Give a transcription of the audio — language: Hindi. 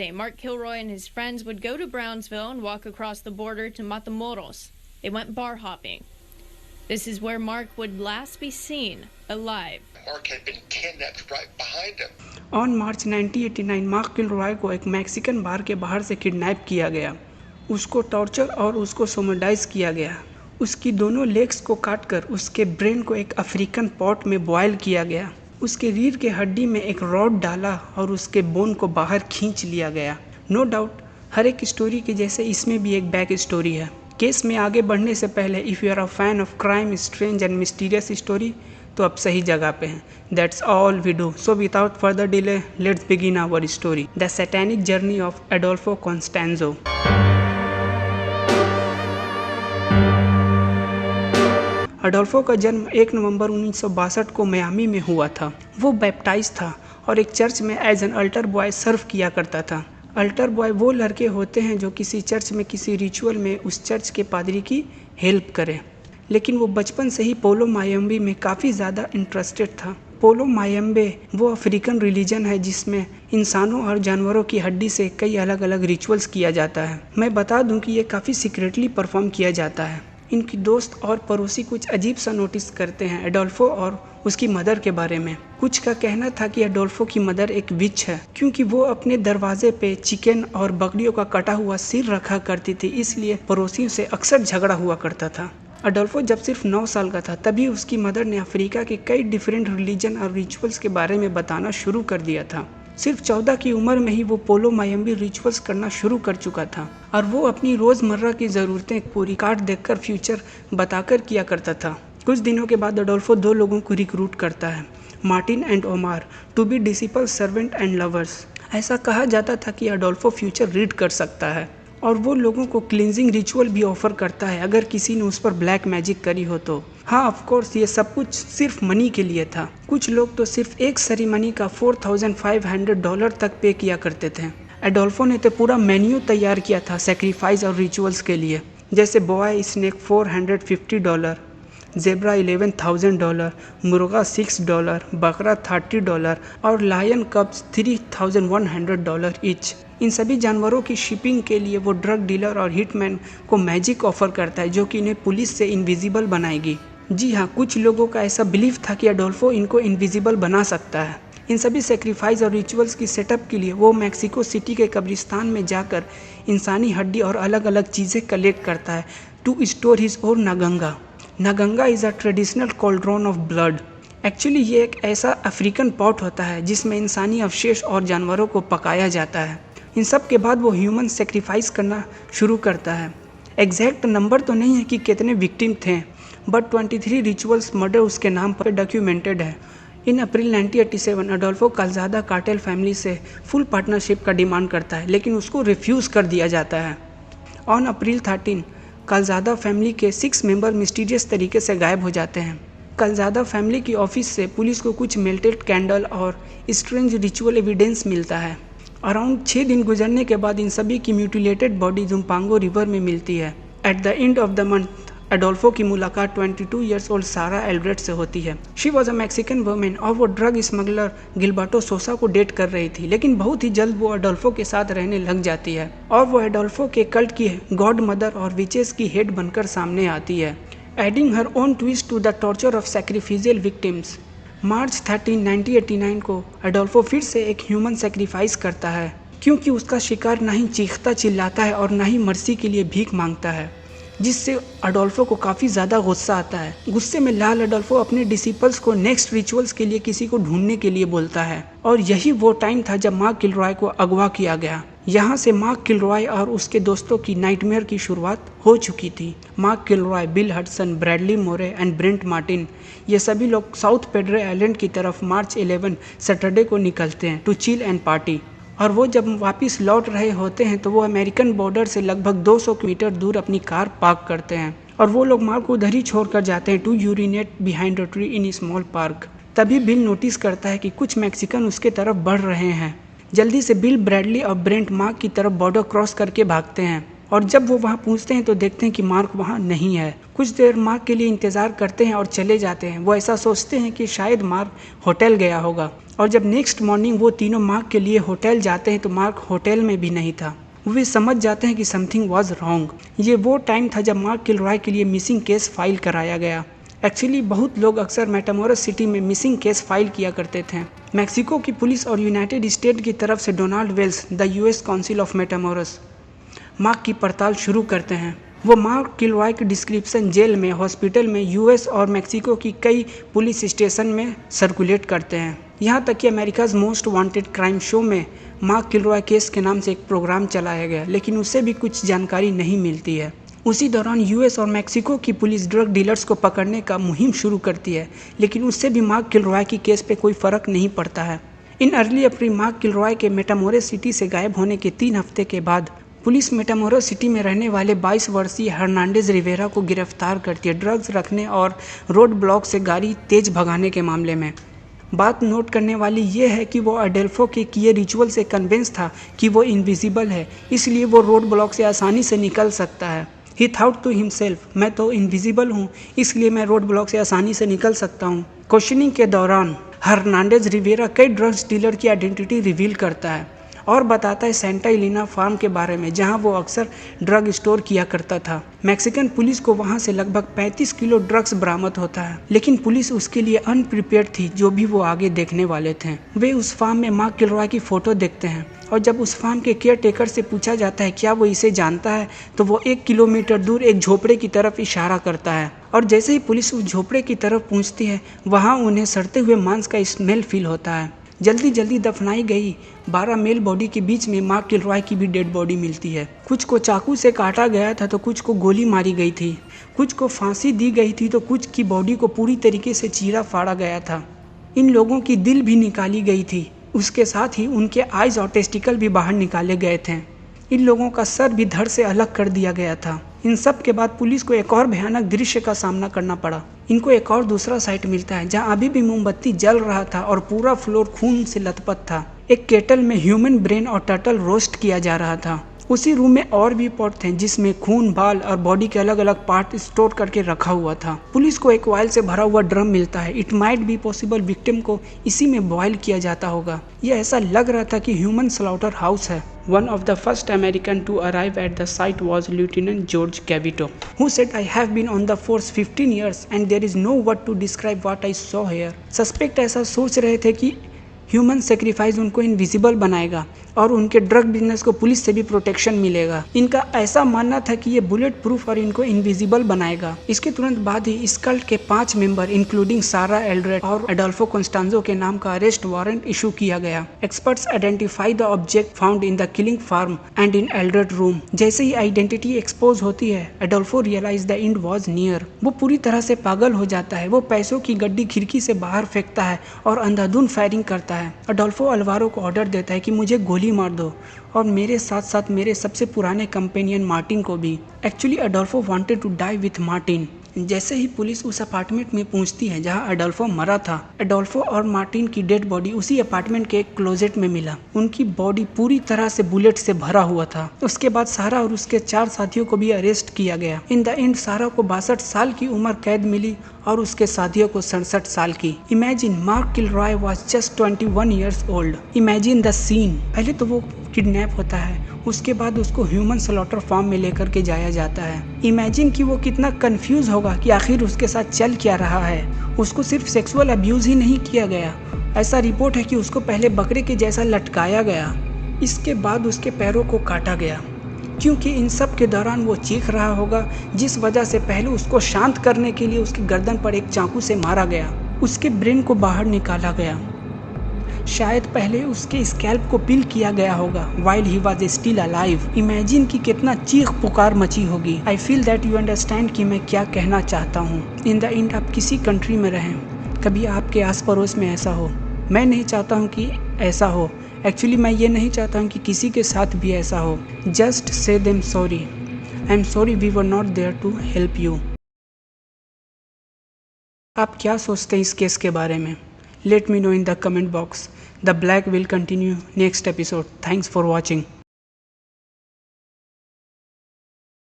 Thursday, Mark Kilroy and his friends would go to Brownsville and walk across the border to Matamoros. They went bar hopping. This is where Mark would last be seen alive. Mark had been kidnapped right behind him. On March 1989 Mark Kilroy को एक मैक्सिकन बार के बाहर से किडनैप किया गया। उसको टॉर्चर और उसको सोमोडाइज किया गया। उसकी दोनों लेग्स को काटकर उसके ब्रेन को एक अफ्रीकन पॉट में बॉयल किया गया। उसके रीढ़ के हड्डी में एक रॉड डाला और उसके बोन को बाहर खींच लिया गया। नो डाउट हर एक स्टोरी के जैसे इसमें भी एक बैक स्टोरी है। केस में आगे बढ़ने से पहले if you are a fan of crime, strange and mysterious story तो आप सही जगह पे हैं। That's all we do. So without further delay let's begin our story, the satanic journey of Adolfo Constanzo. Adolfo का जन्म 1 नवंबर 1962 को मियामी में हुआ था। वो बैप्टाइज था और एक चर्च में एज एन अल्टर बॉय सर्व किया करता था। अल्टर बॉय वो लड़के होते हैं जो किसी चर्च में किसी रिचुअल में उस चर्च के पादरी की हेल्प करें। लेकिन वो बचपन से ही पोलो मायम्बे में काफ़ी ज़्यादा इंटरेस्टेड था। पोलो मायम्बे वो अफ्रीकन रिलीजन है जिसमें इंसानों और जानवरों की हड्डी से कई अलग अलग रिचुअल्स किया जाता है। मैं बता दूं कि ये काफ़ी सीक्रेटली परफॉर्म किया जाता है। इनकी दोस्त और पड़ोसी कुछ अजीब सा नोटिस करते हैं एडोल्फो और उसकी मदर के बारे में। कुछ का कहना था कि एडोल्फो की मदर एक विच है क्योंकि वो अपने दरवाजे पे चिकन और बकरियों का कटा हुआ सिर रखा करती थी, इसलिए पड़ोसियों से अक्सर झगड़ा हुआ करता था। अडोल्फो जब सिर्फ 9 साल का था तभी उसकी मदर ने अफ्रीका के कई डिफरेंट रिलीजन और रिचुअल्स के बारे में बताना शुरू कर दिया था। सिर्फ 14 की उम्र में ही वो पोलो मायम्बे रिचुअल्स करना शुरू कर चुका था और वो अपनी रोज़मर्रा की ज़रूरतें पूरी कार्ड देखकर फ्यूचर बताकर किया करता था। कुछ दिनों के बाद अडोल्फो 2 लोगों को रिक्रूट करता है, Martin and Omar, to be disciple, servant and lovers. ऐसा कहा जाता था कि अडोल्फो फ्यूचर रीड कर सकता है और वो लोगों को क्लींजिंग रिचुअल भी ऑफर करता है अगर किसी ने उस पर ब्लैक मैजिक करी हो तो। हाँ, ऑफ कोर्स ये सब कुछ सिर्फ मनी के लिए था। कुछ लोग तो सिर्फ एक सेरेमनी का $4,500 तक पे किया करते थे। एडोल्फो ने तो पूरा मेन्यू तैयार किया था सेक्रीफाइस और रिचुअल्स के लिए, जैसे बॉय स्नेक $450, जेब्रा $11,000, मुर्गा $6, बकरा $30 और लायन कब्स $3,100 ईच। इन सभी जानवरों की शिपिंग के लिए वो ड्रग डीलर और हिटमैन को मैजिक ऑफर करता है जो कि इन्हें पुलिस से इनविजिबल बनाएगी। जी हाँ, कुछ लोगों का ऐसा बिलीफ था कि एडोल्फो इनको इनविजिबल बना सकता है। इन सभी सेक्रीफाइस और रिचुअल्स की सेटअप के लिए वो मैक्सिको सिटी के कब्रिस्तान में जाकर इंसानी हड्डी और अलग अलग चीज़ें कलेक्ट करता है to store his own nganga. Nganga is a traditional cauldron of blood. Actually ये एक ऐसा अफ्रीकन पॉट होता है जिसमें इंसानी अवशेष और जानवरों को पकाया जाता है। इन सब के बाद वो ह्यूमन सेक्रीफाइस करना शुरू करता है। एग्जैक्ट नंबर तो नहीं है कि कितने विक्टिम थे, बट 23 रिचुअल्स मर्डर उसके नाम पर डॉक्यूमेंटेड है। इन अप्रैल 1987 अडोल्फो कालजादा कार्टेल फैमिली से फुल पार्टनरशिप का डिमांड करता है, लेकिन उसको रिफ्यूज़ कर दिया जाता है। ऑन अप्रैल 13 कालजादा फैमिली के 6 मेंबर मिस्टीरियस तरीके से गायब हो जाते हैं। कालजादा फैमिली की ऑफिस से पुलिस को कुछ मेल्टेड कैंडल और स्ट्रेंज रिचुअल एविडेंस मिलता है। अराउंड 6 दिन गुजरने के बाद इन सभी की म्यूटिलेटेड बॉडी जुम्पांगो रिवर में मिलती है। At the end of the month Adolfo की मुलाकात 22 ईयर्स ओल्ड सारा एल्ब्रेट से होती है। She was a Mexican women और वो ड्रग स्मगलर गिलबर्टो सोसा को डेट कर रही थी, लेकिन बहुत ही जल्द वो एडोल्फो के साथ रहने लग जाती है और वो एडोल्फो के कल्ट की गॉड मदर और विचेस की हेड बनकर सामने आती है, adding her own twist to the torture of sacrificial victims. March 13, 1989 को एडोल्फो फिर से एक ह्यूमन सेक्रीफाइस करता है क्योंकि उसका शिकार ना ही चीखता चिल्लाता है और ना ही मर्सी के लिए भीख मांगता है, जिससे अडोल्फो को काफ़ी ज़्यादा गुस्सा आता है। गुस्से में लाल अडोल्फो अपने डिसिपल्स को नेक्स्ट रिचुअल्स के लिए किसी को ढूंढने के लिए बोलता है और यही वो टाइम था जब मार्क किलरॉय को अगवा किया गया। यहाँ से मार्क किलरॉय और उसके दोस्तों की नाइटमेयर की शुरुआत हो चुकी थी। Mark Kilroy, Bill Hudson, Bradley Moore and Brent Martin ये सभी लोग साउथ पेड्रे आइलैंड की तरफ मार्च 11 सैटरडे को निकलते हैं टू चिल एंड पार्टी। और वो जब वापस लौट रहे होते हैं तो वो अमेरिकन बॉर्डर से लगभग 200 मीटर दूर अपनी कार पार्क करते हैं और वो लोग मार्क को उधर ही छोड़कर जाते हैं to urinate behind a tree in small park. तभी बिल नोटिस करता है कि कुछ मैक्सिकन उसके तरफ बढ़ रहे हैं। जल्दी से बिल, ब्रैडली और ब्रेंट मार्क की तरफ बॉर्डर क्रॉस करके भागते हैं। और जब वो वहाँ पहुँचते हैं तो देखते हैं कि मार्क वहाँ नहीं है। कुछ देर मार्क के लिए इंतज़ार करते हैं और चले जाते हैं। वो ऐसा सोचते हैं कि शायद मार्क होटल गया होगा, और जब नेक्स्ट मॉर्निंग वो तीनों मार्क के लिए होटल जाते हैं तो मार्क होटल में भी नहीं था। वे समझ जाते हैं कि समथिंग वॉज रॉन्ग। ये वो टाइम था जब मार्क किलरॉय के लिए मिसिंग केस फाइल कराया गया। एक्चुअली बहुत लोग अक्सर मेटामोरस सिटी में मिसिंग केस फाइल किया करते थे। मैक्सिको की पुलिस और यूनाइटेड स्टेट की तरफ से Donald Wells, the US council of Matamoros, Mark की पड़ताल शुरू करते हैं। वो मार्क किलरॉय की डिस्क्रिप्शन जेल में, हॉस्पिटल में, यूएस और मैक्सिको की कई पुलिस स्टेशन में सर्कुलेट करते हैं। यहाँ तक कि America's most wanted crime show में मार्क किलरॉय केस के नाम से एक प्रोग्राम चलाया गया, लेकिन उससे भी कुछ जानकारी नहीं मिलती है। उसी दौरान यूएस और मैक्सिको की पुलिस ड्रग डीलर्स को पकड़ने का मुहिम शुरू करती है, लेकिन उससे भी मार्क किलरॉय की केस पे कोई फ़र्क नहीं पड़ता है। इन अर्ली अप्रैल मार्क किलरॉय के मेटामोरस सिटी से गायब होने के 3 हफ्ते के बाद पुलिस मेटामोरस सिटी में रहने वाले 22 वर्षीय हर्नांडेज रिवेरा को गिरफ्तार करती है, ड्रग्स रखने और रोड ब्लॉक से गाड़ी तेज भगाने के मामले में। बात नोट करने वाली ये है कि वो अडेल्फो के किए रिचुअल से कन्विंस था कि वो इनविजिबल है, इसलिए वो रोड ब्लॉक से आसानी से निकल सकता है। ही थॉट टू हिमसेल्फ, मैं तो इनविजिबल हूँ, इसलिए मैं रोड ब्लॉक से आसानी से निकल सकता हूँ। क्वेश्चनिंग के दौरान हर्नांडेज रिवेरा कई ड्रग्स डीलर की आइडेंटिटी रिवील करता है और बताता है सेंटा इलिना फार्म के बारे में, जहां वो अक्सर ड्रग स्टोर किया करता था। मैक्सिकन पुलिस को वहां से लगभग 35 किलो ड्रग्स बरामद होता है, लेकिन पुलिस उसके लिए अनप्रिपेयर्ड थी, जो भी वो आगे देखने वाले थे। वे उस फार्म में मार्क किलरॉय की फोटो देखते हैं, और जब उस फार्म के केयर टेकर से पूछा जाता है क्या वो इसे जानता है, तो वो 1 किलोमीटर दूर एक झोपड़े की तरफ इशारा करता है। और जैसे ही पुलिस उस झोपड़े की तरफ पहुंचती है, वहाँ उन्हें सड़ते हुए मांस का स्मेल फील होता है। जल्दी जल्दी दफनाई गई 12 मेल बॉडी के बीच में मार्क किलरॉय की भी डेड बॉडी मिलती है। कुछ को चाकू से काटा गया था तो कुछ को गोली मारी गई थी, कुछ को फांसी दी गई थी तो कुछ की बॉडी को पूरी तरीके से चीरा फाड़ा गया था। इन लोगों की दिल भी निकाली गई थी, उसके साथ ही उनके आइज और टेस्टिकल भी बाहर निकाले गए थे। इन लोगों का सर भी धड़ से अलग कर दिया गया था। इन सब के बाद पुलिस को एक और भयानक दृश्य का सामना करना पड़ा। इनको एक और दूसरा साइट मिलता है जहां अभी भी मोमबत्ती जल रहा था और पूरा फ्लोर खून से लथपथ था। एक केटल में ह्यूमन ब्रेन और टर्टल रोस्ट किया जा रहा था। उसी रूम में और भी पॉट थे जिसमें खून, बाल और बॉडी के अलग अलग पार्ट स्टोर करके रखा हुआ था। पुलिस को एक ऑयल से भरा हुआ ड्रम मिलता है। It might be possible victim को इसी में बॉयल किया जाता होगा। यह ऐसा लग रहा था कि ह्यूमन स्लॉटर हाउस है। One of the first American to arrive at the site was Lieutenant George Cavito, who said, "I have been on the force 15 years and there is no word to describe what I saw here." Suspect ऐसा सोच रहे थे कि ह्यूमन सेक्रीफाइस उनको इनविजिबल बनाएगा और उनके ड्रग बिजनेस को पुलिस से भी प्रोटेक्शन मिलेगा। इनका ऐसा मानना था कि ये बुलेट प्रूफ और इनको इनविजिबल बनाएगा। इसके तुरंत बाद ही इस कल्ट के 5 मेंबर इंक्लूडिंग सारा एल्ड्रेट और अडोल्फो कॉन्स्टेंजो के नाम का अरेस्ट वारंट इशू किया गया। Experts identify the object found in the killing farm and in Aldrete room. जैसे ही आइडेंटिटी एक्सपोज होती है, Adolfo realise the end was near. वो पूरी तरह से पागल हो जाता है। वो पैसों की गड्डी खिड़की से बाहर फेंकता है और अंधाधुंध फायरिंग करता है। अडोल्फो अल्वारो को ऑर्डर देता है कि मुझे गोली मार दो और मेरे साथ साथ मेरे सबसे पुराने कंपेनियन मार्टिन को भी। Actually Adolfo wanted to die with Martin. जैसे ही पुलिस उस अपार्टमेंट में पहुंचती है जहां अडोल्फो मरा था, अडोल्फो और मार्टिन की डेड बॉडी उसी अपार्टमेंट के एक क्लोजेट में मिला। उनकी बॉडी पूरी तरह से बुलेट से भरा हुआ था। उसके बाद सारा और उसके 4 साथियों को भी अरेस्ट किया गया। इन द एंड सारा को 62 साल की उम्र कैद मिली और उसके साथियों को 67 साल की। Imagine, Mark Kilroy was just 21 years old. Imagine the scene. पहले तो वो किडनैप होता है, उसके बाद उसको ह्यूमन स्लॉटर फार्म में लेकर के जाया जाता है। इमेजिन कि वो कितना कंफ्यूज होगा कि आखिर उसके साथ चल क्या रहा है। उसको सिर्फ सेक्सुअल अब्यूज ही नहीं किया गया, ऐसा रिपोर्ट है कि उसको पहले बकरे के जैसा लटकाया गया, इसके बाद उसके पैरों को काटा गया। क्योंकि इन सब के दौरान वो चीख रहा होगा, जिस वजह से पहले उसको शांत करने के लिए उसकी गर्दन पर एक चाकू से मारा गया। उसके ब्रेन को बाहर निकाला गया। शायद पहले उसके स्कैल्प को पिल किया गया होगा while he was still alive। Imagine कि कितना चीख पुकार मची होगी। I feel that you understand कि मैं क्या कहना चाहता हूँ। इन द एंड आप किसी कंट्री में रहें, कभी आपके आस पड़ोस में ऐसा हो। मैं नहीं चाहता हूँ कि ऐसा हो। एक्चुअली मैं ये नहीं चाहता हूँ कि किसी के साथ भी ऐसा हो। Just say them sorry. I am sorry we were not there to help you. आप क्या सोचते हैं इस केस के बारे में? Let me know in the comment box. The Black will continue next episode. Thanks for watching.